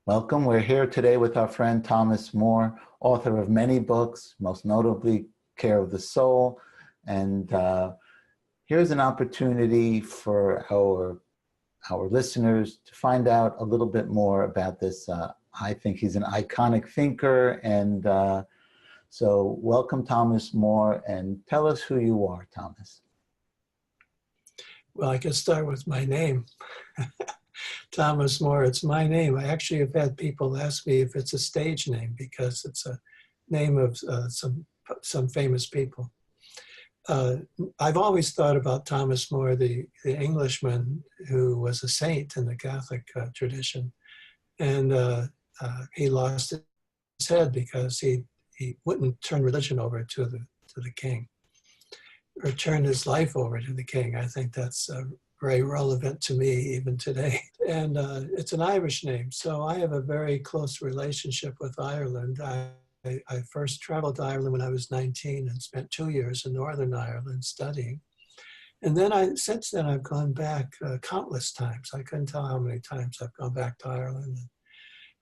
Welcome. We're here today with our friend Thomas More, author of many books, most notably Care of the Soul. And here's an opportunity for our listeners to find out a little bit more about this. I think he's an iconic thinker. And so welcome, Thomas More, and tell us who you are, Thomas. Well, I can start with my name. Thomas More, it's my name. I actually have had people ask me if it's a stage name because it's a name of some famous people. I've always thought about Thomas More, the Englishman who was a saint in the Catholic tradition. And he lost his head because he wouldn't turn religion over to the king, or turn his life over to the king. I think that's very relevant to me even today. And it's an Irish name, so I have a very close relationship with Ireland. I first traveled to Ireland when I was 19 and spent 2 years in Northern Ireland studying. And then since then I've gone back countless times. I couldn't tell how many times I've gone back to Ireland.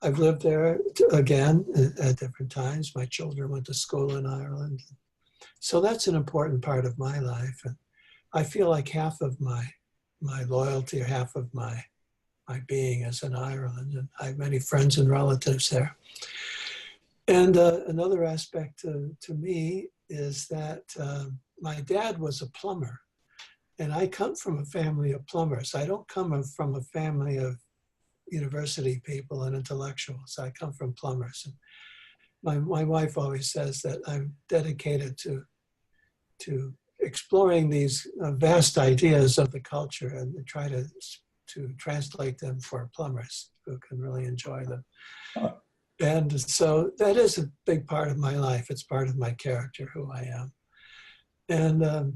I've lived there again at different times. My children went to school in Ireland. So that's an important part of my life. And I feel like half of my loyalty, or half of my being is in Ireland. And I have many friends and relatives there. And another aspect to me is that my dad was a plumber. And I come from a family of plumbers. I don't come from a family of university people and intellectuals. I come from plumbers. And my wife always says that I'm dedicated to exploring these vast ideas of the culture and try to translate them for plumbers who can really enjoy them. And so that is a big part of my life. It's part of my character, who I am. And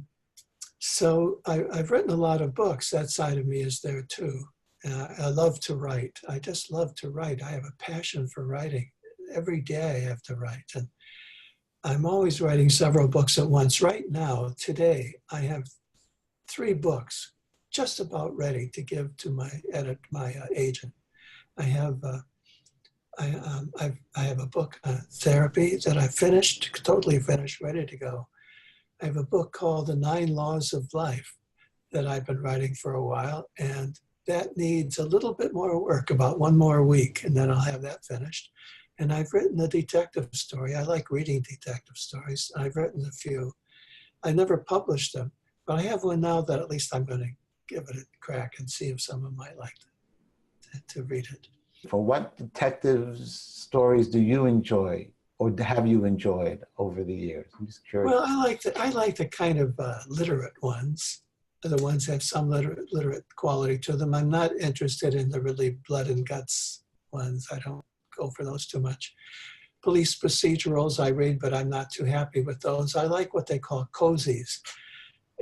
so I've written a lot of books. That side of me is there too. I love to write. I just love to write. I have a passion for writing. Every day I have to write. And I'm always writing several books at once. Right now, today, I have 3 books just about ready to give to my agent. I have a book, Therapy, that I finished, totally finished, ready to go. I have a book called The 9 Laws of Life that I've been writing for a while, and that needs a little bit more work, about 1 more week, and then I'll have that finished. And I've written a detective story. I like reading detective stories. I've written a few. I never published them, but I have one now that at least I'm going to give it a crack and see if someone might like to read it. For what detective stories do you enjoy, or have you enjoyed over the years? I'm just curious. Well, I like the kind of literate ones, the ones that have some literate quality to them. I'm not interested in the really blood and guts ones. I don't go for those too much. Police procedurals I read, but I'm not too happy with those. I like what they call cozies.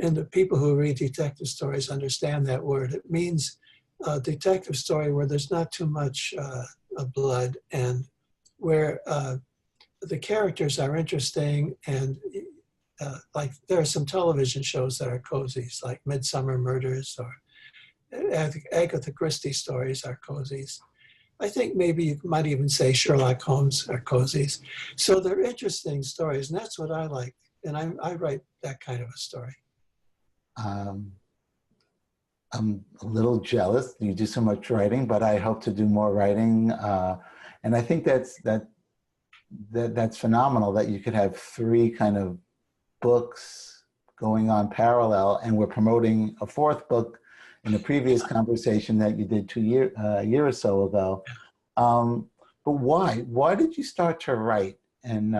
And the people who read detective stories understand that word. It means a detective story where there's not too much blood, and where the characters are interesting, and like there are some television shows that are cozies, like Midsummer Murders, or Agatha Christie stories are cozies. I think maybe you might even say Sherlock Holmes are cozies. So they're interesting stories, and that's what I like. And I write that kind of a story. I'm a little jealous. You do so much writing, but I hope to do more writing. And I think that's phenomenal that you could have 3 kind of books going on parallel, and we're promoting a 4th book in the previous conversation that you did a year or so ago. But why did you start to write? And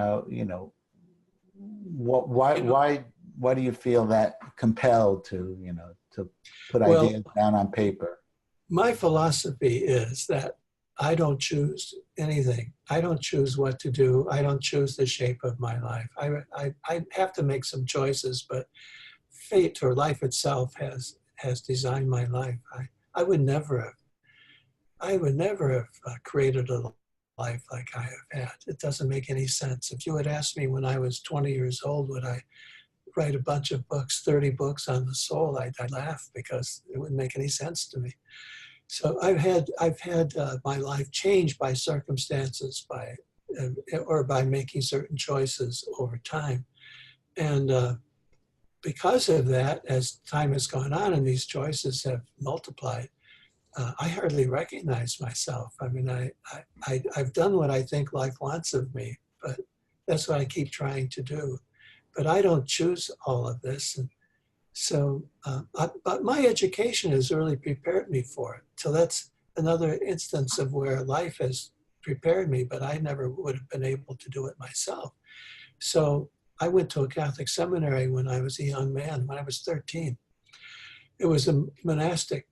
why do you feel that compelled to put ideas down on paper? My philosophy is that I don't choose anything. I don't choose what to do. I don't choose the shape of my life. I have to make some choices, but fate or life itself has designed my life. I would never have created a life like I have had. It doesn't make any sense. If you had asked me when I was 20 years old, would I write a bunch of books, 30 books on the soul, I'd laugh, because it wouldn't make any sense to me. So I've had my life changed by circumstances, or by making certain choices over time. And because of that, as time has gone on and these choices have multiplied, I hardly recognize myself. I mean, I've done what I think life wants of me, but that's what I keep trying to do. But I don't choose all of this. And so, but my education has really prepared me for it. So that's another instance of where life has prepared me, but I never would have been able to do it myself. So I went to a Catholic seminary when I was a young man, when I was 13. It was a monastic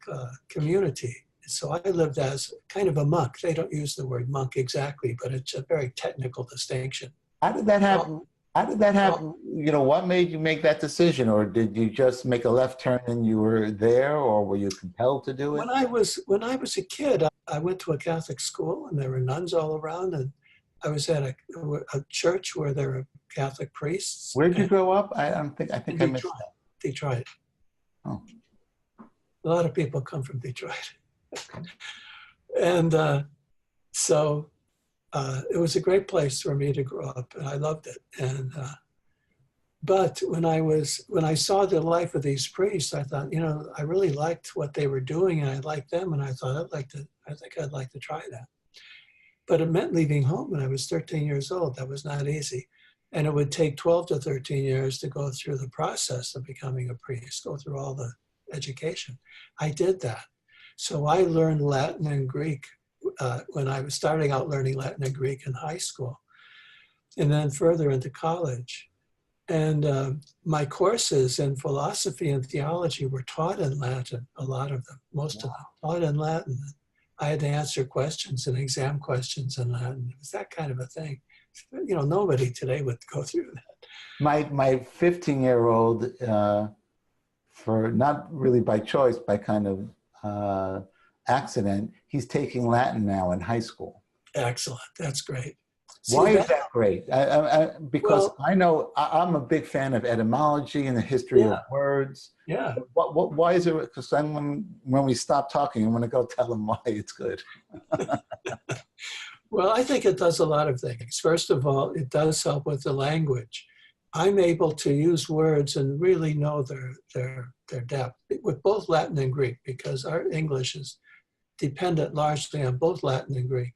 community. So I lived as kind of a monk. They don't use the word monk exactly, but it's a very technical distinction. How did that happen? How did that happen? You know, what made you make that decision? Or did you just make a left turn and you were there, or were you compelled to do it? When I was a kid, I went to a Catholic school and there were nuns all around, and I was at a church where there were Catholic priests. Where did you grow up? I think I missed that. Detroit. Oh. A lot of people come from Detroit. And so it was a great place for me to grow up, and I loved it. And but when I saw the life of these priests, I thought, you know, I really liked what they were doing, and I liked them, and I thought I think I'd like to try that. But it meant leaving home when I was 13 years old. That was not easy. And it would take 12 to 13 years to go through the process of becoming a priest, go through all the education. I did that. So I learned Latin and Greek when I was starting out learning Latin and Greek in high school, and then further into college. And my courses in philosophy and theology were taught in Latin, a lot of them, most of them, taught in Latin. I had to answer questions and exam questions in Latin. It was that kind of a thing. You know, nobody today would go through that. My 15-year-old, for not really by choice, by kind of accident, he's taking Latin now in high school. Excellent. That's great. Why is that great? Because I know I'm a big fan of etymology and the history of words. Yeah. Why is it? Because when we stop talking, I'm going to go tell them why it's good. Well, I think it does a lot of things. First of all, it does help with the language. I'm able to use words and really know their depth with both Latin and Greek, because our English is dependent largely on both Latin and Greek.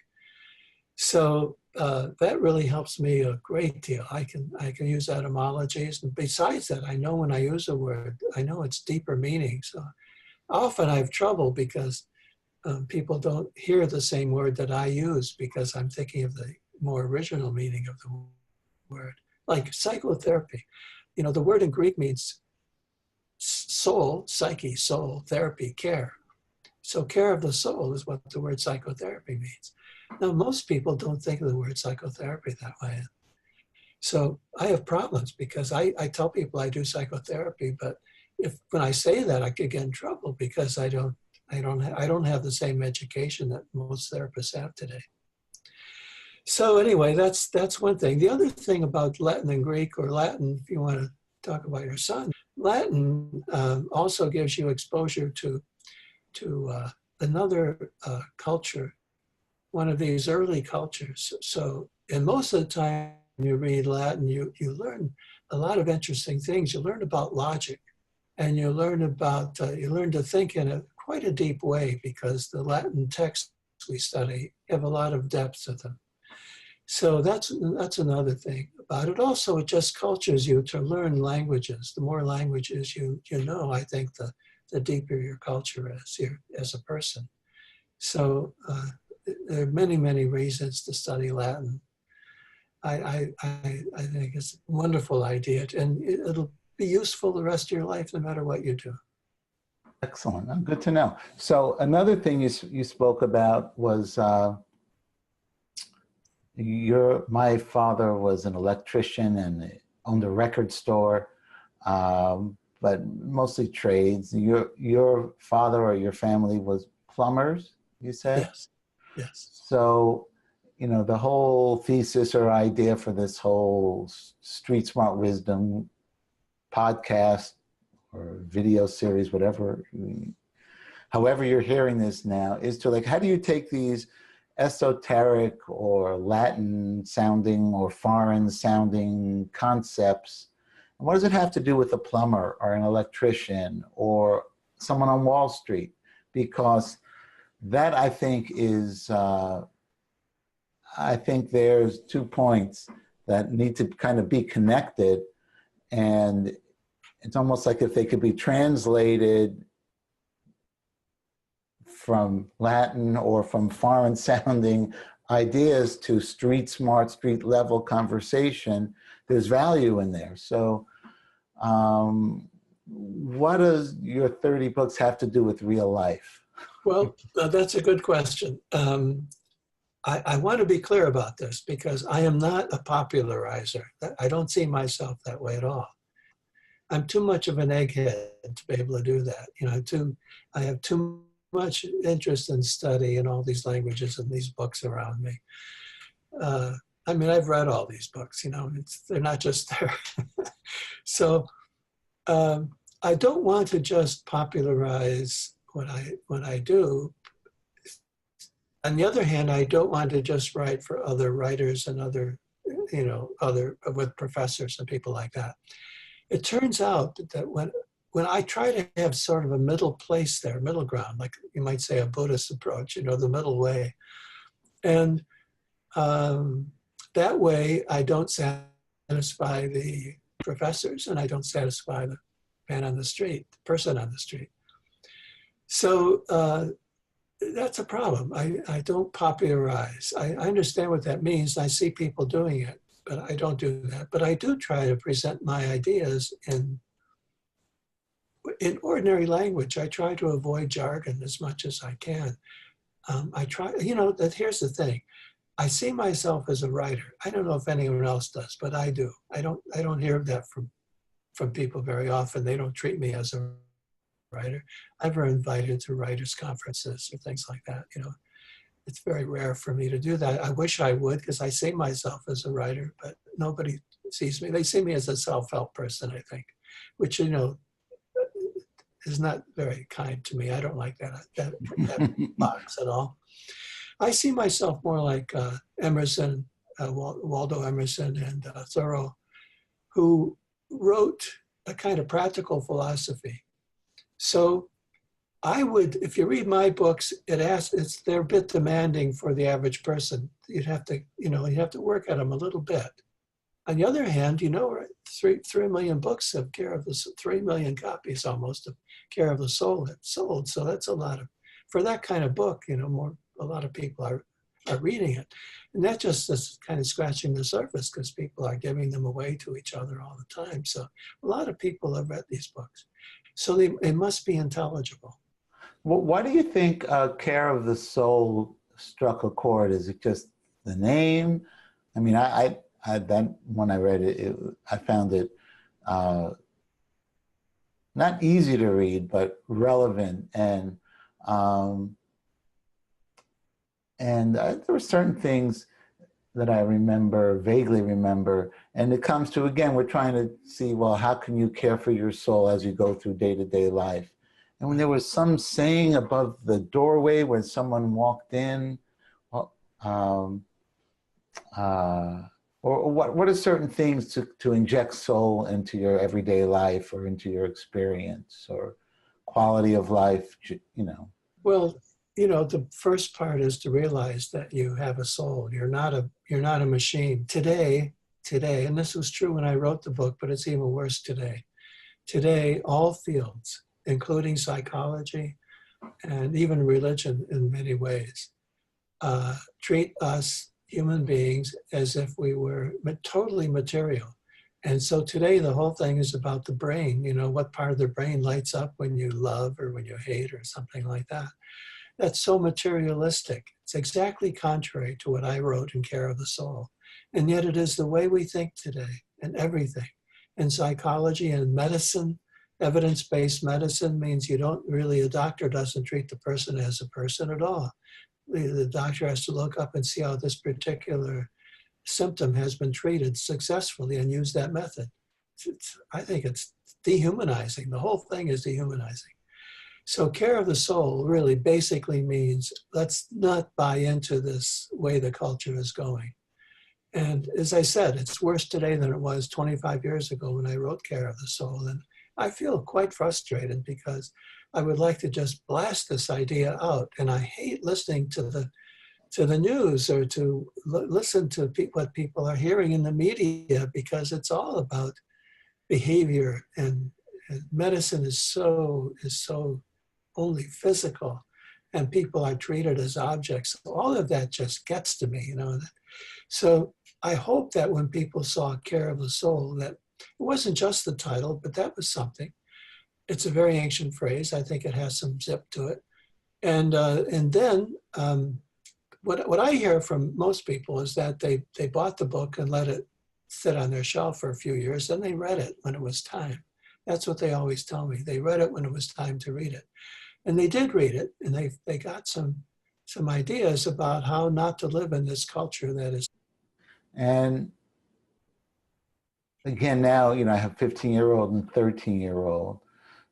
So that really helps me a great deal. I can use etymologies, and besides that, I know when I use a word, I know its deeper meaning. So often I have trouble because people don't hear the same word that I use, because I'm thinking of the more original meaning of the word. Like psychotherapy, you know, the word in Greek means soul, psyche, soul, therapy, care. So care of the soul is what the word psychotherapy means. Now, most people don't think of the word psychotherapy that way. So I have problems because I tell people I do psychotherapy, but when I say that, I could get in trouble because I don't have the same education that most therapists have today. So anyway, that's one thing. The other thing about Latin and Greek, or Latin, if you want to talk about your son, Latin also gives you exposure to another culture, one of these early cultures. So, and most of the time you read Latin, you learn a lot of interesting things. You learn about logic, and you learn to think in quite a deep way, because the Latin texts we study have a lot of depth to them. So that's another thing about it. Also, it just cultures you to learn languages. The more languages you know, I think the deeper your culture is as a person. So there are many, many reasons to study Latin. I think it's a wonderful idea, and it'll be useful the rest of your life, no matter what you do. Excellent. Good to know. So another thing you spoke about was my father was an electrician and owned a record store, but mostly trades. Your father or your family was plumbers, you said? Yes. Yes. So, you know, the whole thesis or idea for this whole Street Smart Wisdom podcast or video series, whatever, however you're hearing this now, is to like, how do you take these esoteric or Latin sounding or foreign sounding concepts, and what does it have to do with a plumber or an electrician or someone on Wall Street? Because that, I think, is, I think there's 2 points that need to kind of be connected, and it's almost like if they could be translated from Latin or from foreign sounding ideas to street smart, street level conversation, there's value in there. So what does your 30 books have to do with real life? Well, that's a good question. I want to be clear about this because I am not a popularizer. I don't see myself that way at all. I'm too much of an egghead to be able to do that. You know, I have too much interest in study and all these languages and these books around me. I mean, I've read all these books, you know, they're not just there. So I don't want to just popularize what I do. On the other hand, I don't want to just write for other writers and other, you know, with professors and people like that. It turns out that when I try to have sort of a middle place there, middle ground, like you might say a Buddhist approach, you know, the middle way. And that way I don't satisfy the professors and I don't satisfy the man on the street, the person on the street. So that's a problem. I don't popularize. I understand what that means. I see people doing it, but I don't do that. But I do try to present my ideas in ordinary language. I try to avoid jargon as much as I can. I try, you know, here's the thing. I see myself as a writer. I don't know if anyone else does, but I do. I don't hear that from people very often. They don't treat me as a writer. I'm never invited to writers' conferences or things like that. You know, it's very rare for me to do that. I wish I would, because I see myself as a writer, but nobody sees me. They see me as a self-help person, I think, which, you know, is not very kind to me. I don't like that box at all. I see myself more like Emerson, Waldo Emerson and Thoreau, who wrote a kind of practical philosophy. So I would, if you read my books, they're a bit demanding for the average person. You'd have to, you know, you have to work at them a little bit. On the other hand, you know, 3 million books of Care of the 3 million copies almost of Care of the Soul have sold. So that's a lot of, for that kind of book, you know, a lot of people are reading it. And that just is kind of scratching the surface because people are giving them away to each other all the time. So a lot of people have read these books. So they must be intelligible. Well, why do you think Care of the Soul struck a chord? Is it just the name? I mean, I that when I read it, I found it not easy to read, but relevant, and there were certain things that I vaguely remember, and it comes to, again, we're trying to see, well, how can you care for your soul as you go through day-to-day life? And when there was some saying above the doorway when someone walked in, or what are certain things to inject soul into your everyday life or into your experience or quality of life, you know? Well, you know, the first part is to realize that you have a soul. You're not a machine. Today, and this was true when I wrote the book, but it's even worse today. Today, all fields, including psychology and even religion in many ways, treat us human beings as if we were totally material. And so today the whole thing is about the brain, you know, what part of the brain lights up when you love or when you hate or something like that. That's so materialistic. It's exactly contrary to what I wrote in Care of the Soul. And yet it is the way we think today in everything. In psychology and medicine, evidence-based medicine means a doctor doesn't treat the person as a person at all. The doctor has to look up and see how this particular symptom has been treated successfully and use that method. I think it's dehumanizing. The whole thing is dehumanizing. So care of the soul really basically means let's not buy into this way the culture is going. And as I said, it's worse today than it was 25 years ago when I wrote Care of the Soul. And I feel quite frustrated because I would like to just blast this idea out. And I hate listening to the news or to listen to what people are hearing in the media, because it's all about behavior, and medicine is so only physical, and people are treated as objects. All of that just gets to me, you know. So I hope that when people saw Care of the Soul, that it wasn't just the title, but that was something. It's a very ancient phrase. I think it has some zip to it. And then what I hear from most people is that they bought the book and let it sit on their shelf for a few years, and they read it when it was time. That's what they always tell me. They read it when it was time to read it. And they did read it, and they got some ideas about how not to live in this culture that is. And again, now, you know, I have 15-year-old and 13-year-old.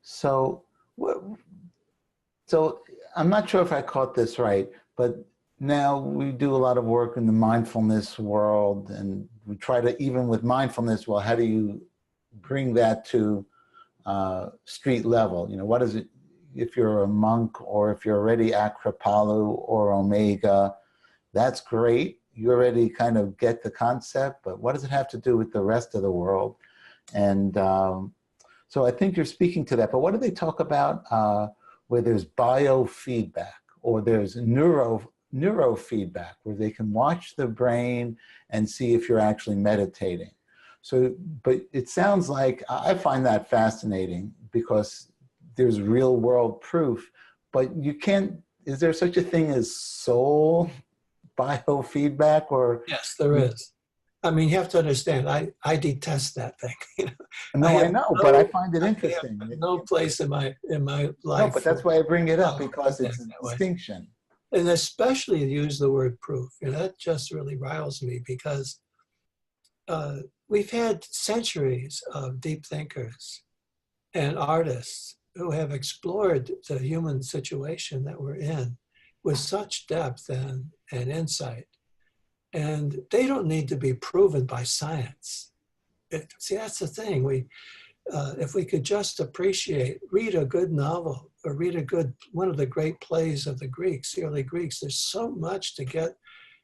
So I'm not sure if I caught this right, but now we do a lot of work in the mindfulness world, and we try to, even with mindfulness, well, how do you bring that to street level? You know, what is it, if you're a monk or if you're already at Kripalu or Omega, that's great. You already kind of get the concept, but what does it have to do with the rest of the world? And so I think you're speaking to that, but what do they talk about where there's biofeedback or there's neurofeedback, where they can watch the brain and see if you're actually meditating? So, but it sounds like, I find that fascinating because there's real world proof, but you can't, is there such a thing as soul biofeedback? Or Yes, there is. I mean, you have to understand, I detest that thing. You know, no, I know, but I find it interesting. No place in my life. No, but that's why I bring it up, because it's a distinction. And especially use the word proof. You know, that just really riles me, because we've had centuries of deep thinkers and artists who have explored the human situation that we're in with such depth and insight. And they don't need to be proven by science. See, that's the thing. If we could just read a good novel, or read one of the great plays of the Greeks, the early Greeks, there's so much to get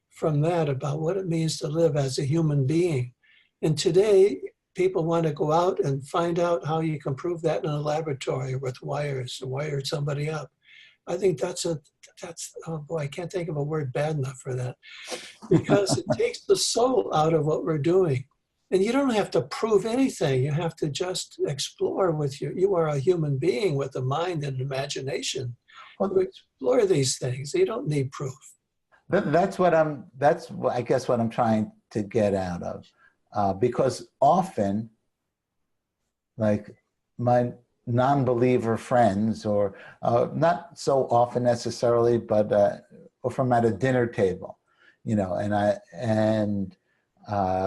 from that about what it means to live as a human being. And today, people want to go out and find out how you can prove that in a laboratory with wires, to wire somebody up. I think that's, oh boy, I can't think of a word bad enough for that, because it takes the soul out of what we're doing. And you don't have to prove anything. You have to just explore with you are a human being with a mind and imagination. Well, explore these things. You don't need proof. That's I guess what I'm trying to get out of. Because often, like my non-believer friends, or not so often necessarily, but or from at a dinner table, you know, and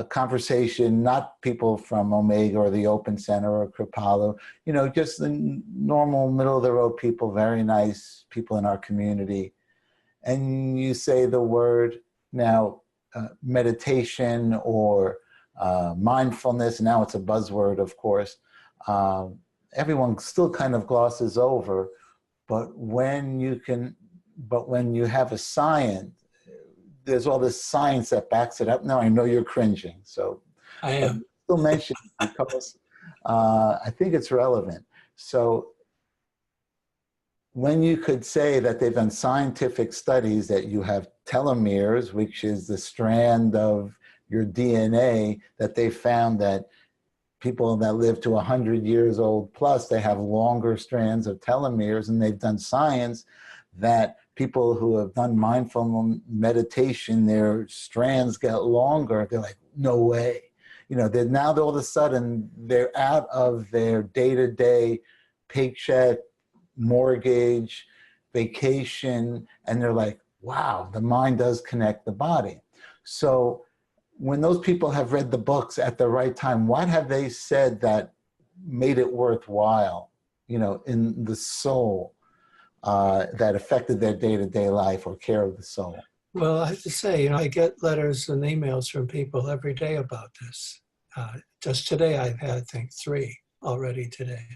conversation, not people from Omega or the Open Center or Kripalu, you know, just the normal middle of the road people, very nice people in our community. And you say the word now, meditation or mindfulness, now it's a buzzword, of course. Everyone still kind of glosses over, but when you have a science, there's all this science that backs it up. Now I know you're cringing, so I am still mentioning because I think it's relevant. So when you could say that they've done scientific studies that you have telomeres, which is the strand of your DNA, that they found that people that live to 100 years old plus, they have longer strands of telomeres, and they've done science that people who have done mindful meditation, their strands get longer. They're like, no way. You know, now all of a sudden they're out of their day-to-day paycheck, mortgage, vacation, and they're like, wow, the mind does connect the body. So when those people have read the books at the right time, what have they said that made it worthwhile, you know, in the soul? that affected their day-to-day life or care of the soul? Well, I have to say, I get letters and emails from people every day about this. Just today, I've had, I think, 3 already today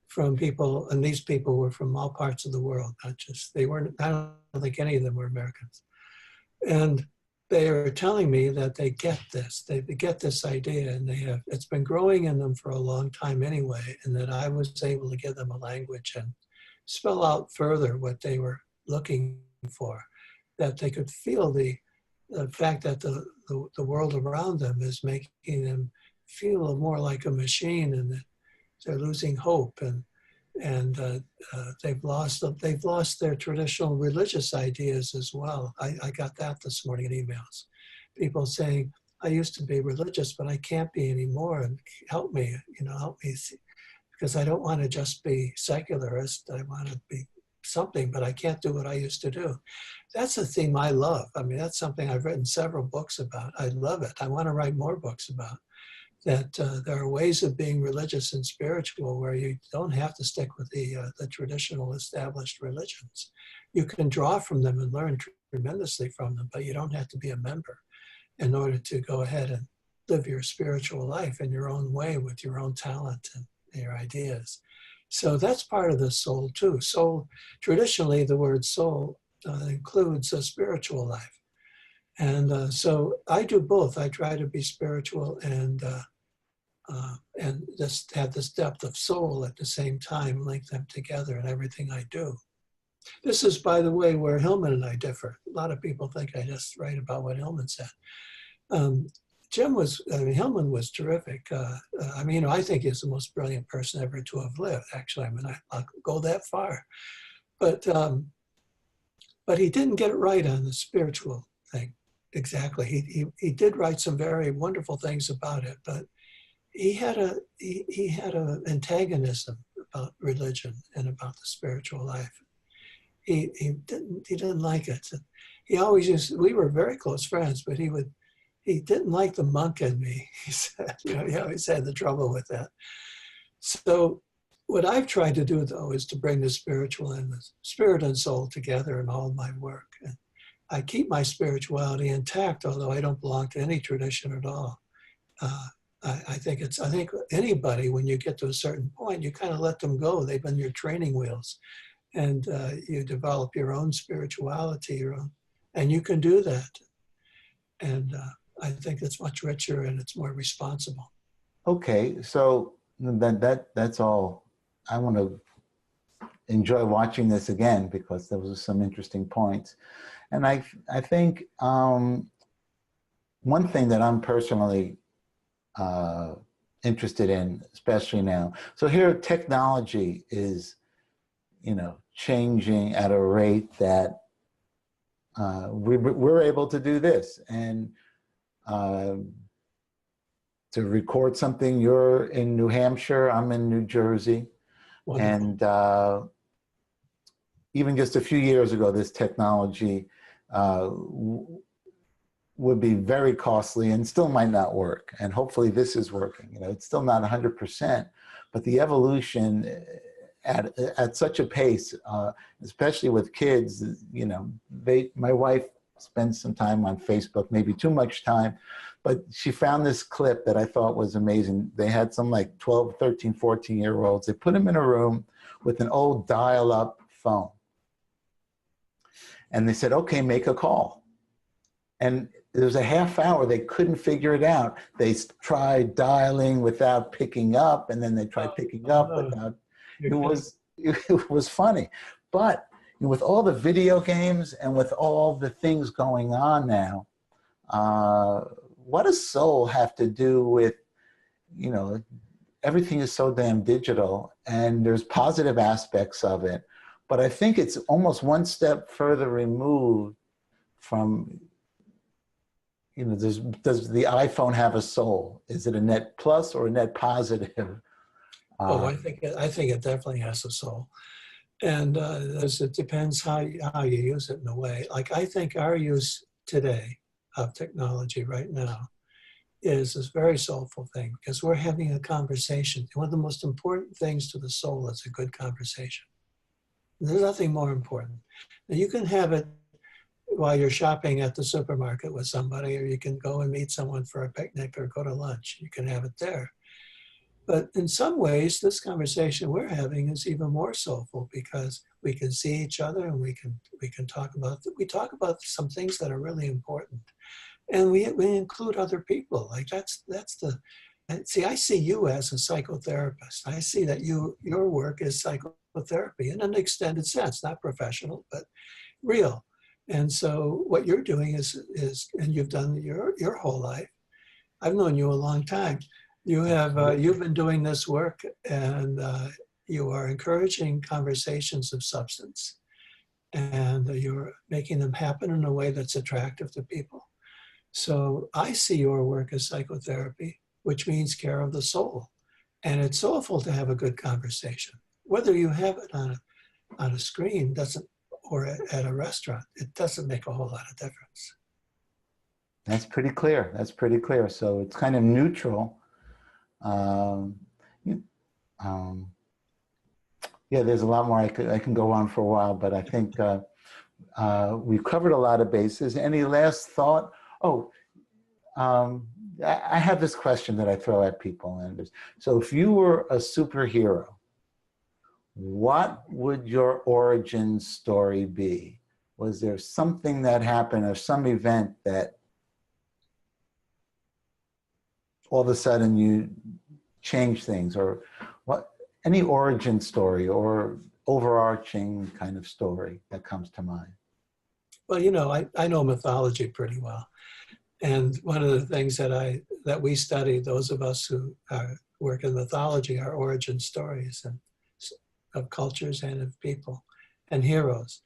from people, and these people were from all parts of the world, not just, they weren't, I don't think any of them were Americans. And they are telling me that they get this, they get this idea, and it's been growing in them for a long time anyway, and that I was able to give them a language and spell out further what they were looking for, that they could feel the fact that the world around them is making them feel more like a machine, and that they're losing hope, and they've lost their traditional religious ideas as well. I got that this morning in emails. People saying, I used to be religious, but I can't be anymore, and help me, help me see, because I don't want to just be secularist. I want to be something, but I can't do what I used to do. That's a theme I love. I mean, that's something I've written several books about. I love it. I want to write more books about that. There are ways of being religious and spiritual where you don't have to stick with the traditional established religions. You can draw from them and learn tremendously from them, but you don't have to be a member in order to go ahead and live your spiritual life in your own way with your own talent and your ideas. So that's part of the soul too. Soul, traditionally, the word soul includes a spiritual life. And so I do both. I try to be spiritual and just have this depth of soul at the same time, link them together in everything I do. This is, by the way, where Hillman and I differ. A lot of people think I just write about what Hillman said. Hillman was terrific. I think he's the most brilliant person ever to have lived, actually. I'll go that far. But he didn't get it right on the spiritual thing. Exactly. He did write some very wonderful things about it, but he had a antagonism about religion and about the spiritual life. He didn't like it. He always we were very close friends, but he didn't like the monk in me. He said, he always had the trouble with that. So what I've tried to do, though, is to bring the spiritual and the spirit and soul together in all my work. And I keep my spirituality intact, although I don't belong to any tradition at all. I think anybody, when you get to a certain point, you kind of let them go. They've been your training wheels, and you develop your own spirituality, and you can do that. And I think it's much richer and it's more responsible. Okay, so that's all. I want to enjoy watching this again because there was some interesting points. And I think one thing that I'm personally interested in, especially now. So here technology is, changing at a rate that we're able to do this. And to record something, you're in New Hampshire, I'm in New Jersey. Wonderful. And even just a few years ago, this technology would be very costly and still might not work. And hopefully this is working. It's still not 100%, but the evolution at such a pace, especially with kids, my wife spends some time on Facebook, maybe too much time, but she found this clip that I thought was amazing. They had some like 12, 13, 14-year-olds. They put them in a room with an old dial-up phone. And they said, okay, make a call. And there was a half hour, they couldn't figure it out. They tried dialing without picking up, and then they tried picking up without, it was funny. But with all the video games and with all the things going on now, what does soul have to do with, everything is so damn digital and there's positive aspects of it. But I think it's almost one step further removed from, does the iPhone have a soul? Is it a net plus or a net positive? I think it definitely has a soul. And it depends how you use it in a way. Like I think our use today of technology right now is a very soulful thing because we're having a conversation. One of the most important things to the soul is a good conversation. There's nothing more important. Now, you can have it while you're shopping at the supermarket with somebody, or you can go and meet someone for a picnic or go to lunch. You can have it there. But in some ways, this conversation we're having is even more soulful because we can see each other and we can talk about some things that are really important, and we include other people. Like that's the see. I see you as a psychotherapist. I see that your work is psychotherapy in an extended sense, not professional, but real. And so what you're doing is and you've done your whole life. I've known you a long time. You've been doing this work, and you are encouraging conversations of substance, and you're making them happen in a way that's attractive to people. So I see your work as psychotherapy, which means care of the soul, and it's soulful to have a good conversation. Whether you have it on a screen doesn't, or at a restaurant, it doesn't make a whole lot of difference. That's pretty clear. That's pretty clear. So it's kind of neutral. Yeah, there's a lot more I can go on for a while, but I think we've covered a lot of bases. Any last thought? Oh, I have this question that I throw at people. And so if you were a superhero, what would your origin story be? Was there something that happened or some event that all of a sudden you change things, or what? Any origin story or overarching kind of story that comes to mind? Well, I know mythology pretty well. And one of the things that we study, those of us who work in mythology, are origin stories and of cultures and of people and heroes.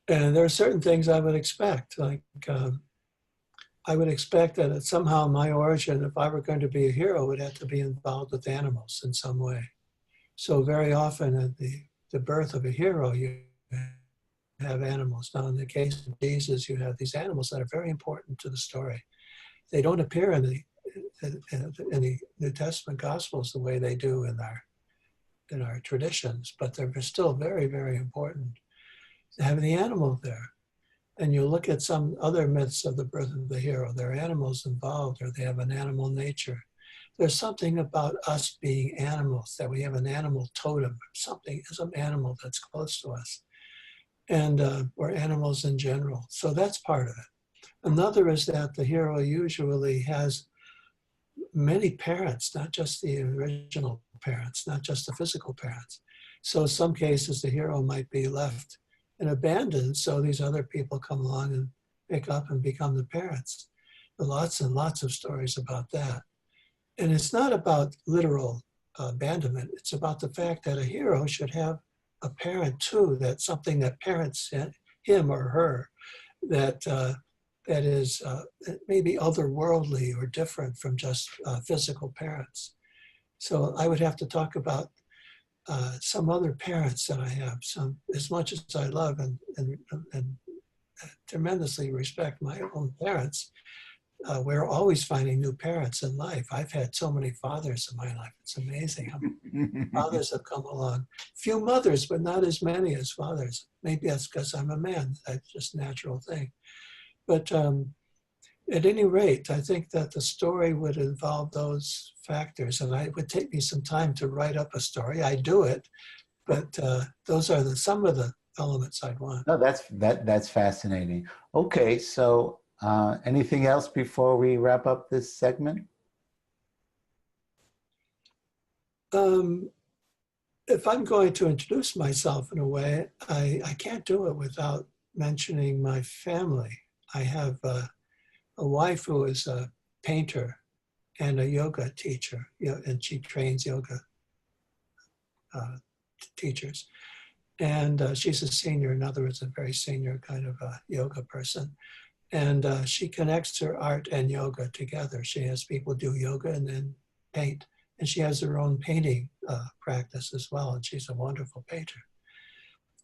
And there are certain things I would expect, like I would expect that somehow my origin, if I were going to be a hero, would have to be involved with animals in some way. So very often at the birth of a hero, you have animals. Now, in the case of Jesus, you have these animals that are very important to the story. They don't appear in the New Testament Gospels the way they do in our traditions, but they're still very, very important to have the animal there. And you look at some other myths of the birth of the hero, there are animals involved, or they have an animal nature. There's something about us being animals, that we have an animal totem, something, some animal that's close to us. And we're animals in general. So that's part of it. Another is that the hero usually has many parents, not just the original parents, not just the physical parents. So in some cases, the hero might be left and abandoned, so these other people come along and pick up and become the parents. There are lots and lots of stories about that. And it's not about literal abandonment. It's about the fact that a hero should have a parent too, that's something that parents him or her, that is maybe otherworldly or different from just physical parents. So I would have to talk about some other parents that I have. Some, as much as I love and tremendously respect my own parents, we're always finding new parents in life. I've had so many fathers in my life. It's amazing how many fathers have come along. Few mothers, but not as many as fathers. Maybe that's because I'm a man. That's just a natural thing. But at any rate, I think that the story would involve those factors, and it would take me some time to write up a story. I do it, but those are some of the elements I'd want. No, that's fascinating. Okay, so anything else before we wrap up this segment? If I'm going to introduce myself in a way, I can't do it without mentioning my family. I have a wife who is a painter and a yoga teacher, and she trains yoga teachers. And she's a senior, in other words, a very senior kind of yoga person. And she connects her art and yoga together. She has people do yoga and then paint. And she has her own painting practice as well. And she's a wonderful painter.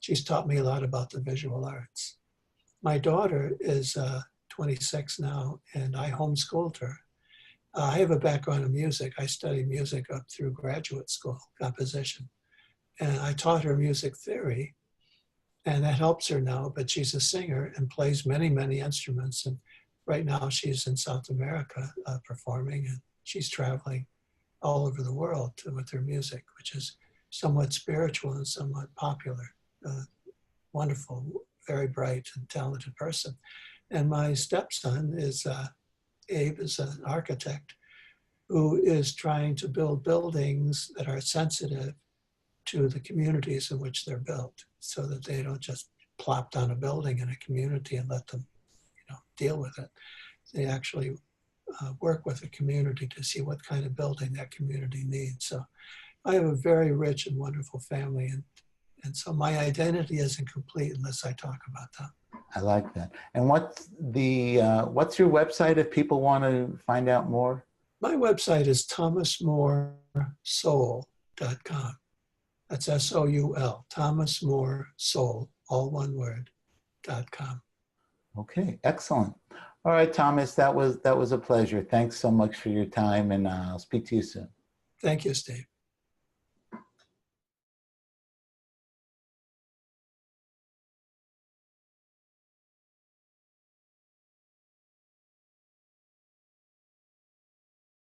She's taught me a lot about the visual arts. My daughter is 26 now, and I homeschooled her. I have a background in music. I studied music up through graduate school, composition. And I taught her music theory. And that helps her now, but she's a singer and plays many, many instruments. And right now she's in South America performing, and she's traveling all over the world with her music, which is somewhat spiritual and somewhat popular. Wonderful, very bright and talented person. And my stepson is, Abe is an architect who is trying to build buildings that are sensitive to the communities in which they're built, so that they don't just plop down a building in a community and let them, deal with it. They actually work with the community to see what kind of building that community needs. So I have a very rich and wonderful family, and so my identity isn't complete unless I talk about them. I like that. And what's your website if people want to find out more? My website is thomasmoresoul.com. That's S-O-U-L, Thomas More Soul, all one word, .com. Okay, excellent. All right, Thomas, that was a pleasure. Thanks so much for your time, and I'll speak to you soon. Thank you, Steve.